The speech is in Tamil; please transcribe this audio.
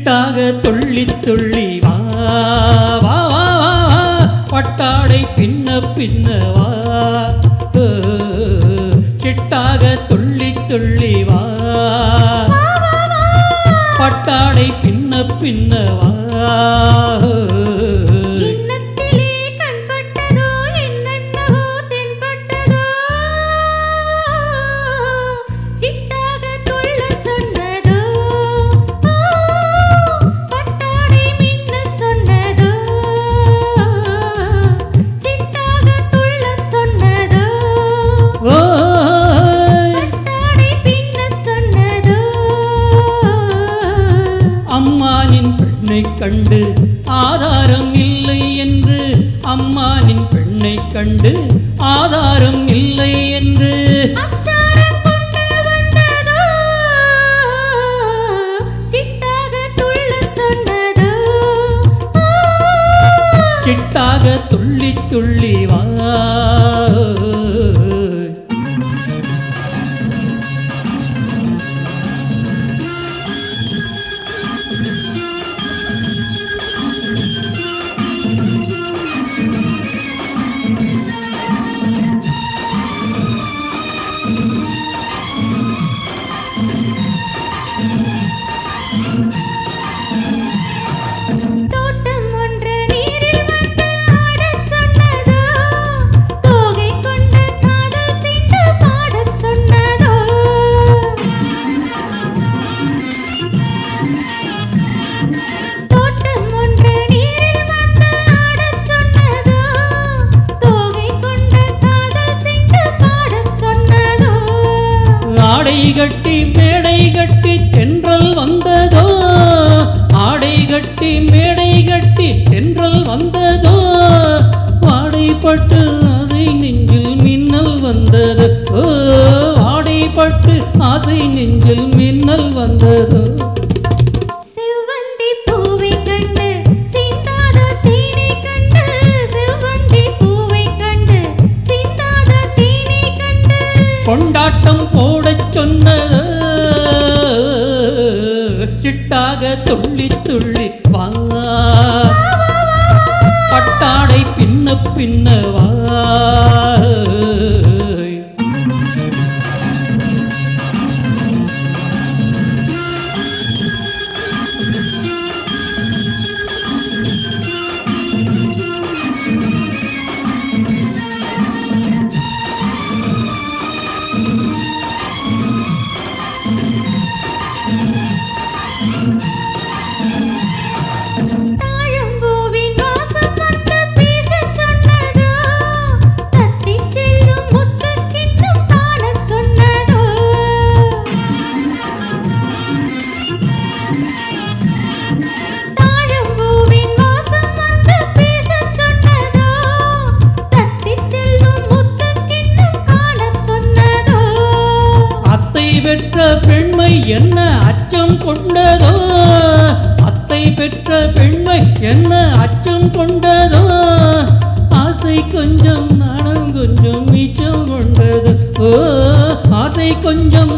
சிட்டாக துள்ளி துள்ளி வா வா வா வா பட்டாடை பின்ன பின்ன வா சிட்டாக துள்ளி துள்ளி வா பட்டாடை பின்ன பின்ன வா அம்மானின் பெண்ணை கண்டு ஆதாரம் இல்லை என்று அம்மானின் பெண்ணை கண்டு ஆதாரம் இல்லை என்று சிட்டாக துள்ளி துள்ளி வா ஆடை கட்டி மேடை கட்டி தென்றல் வந்ததோ ஆடை கட்டி மேடை கட்டி தென்றல் வந்ததோ வாடைப்பட்டு ஆசை நெஞ்சில் மின்னல் வந்தது ஓ வாடைப்பட்டு ஆசை நெஞ்சில் மின்னல் வந்ததோ கொண்டாட்டம் போடச் சொன்னது சிட்டாக துள்ளி துள்ளி வா பட்டாடை பின்ன பின்ன வா பெற்ற பெண்மை என்ன அச்சம் கொண்டதோ அத்தை பெற்ற பெண்மை என்ன அச்சம் கொண்டதோ ஆசை கொஞ்சம் நாணம் கொஞ்சம் மிச்சம் கொண்டது ஓ ஆசை கொஞ்சம்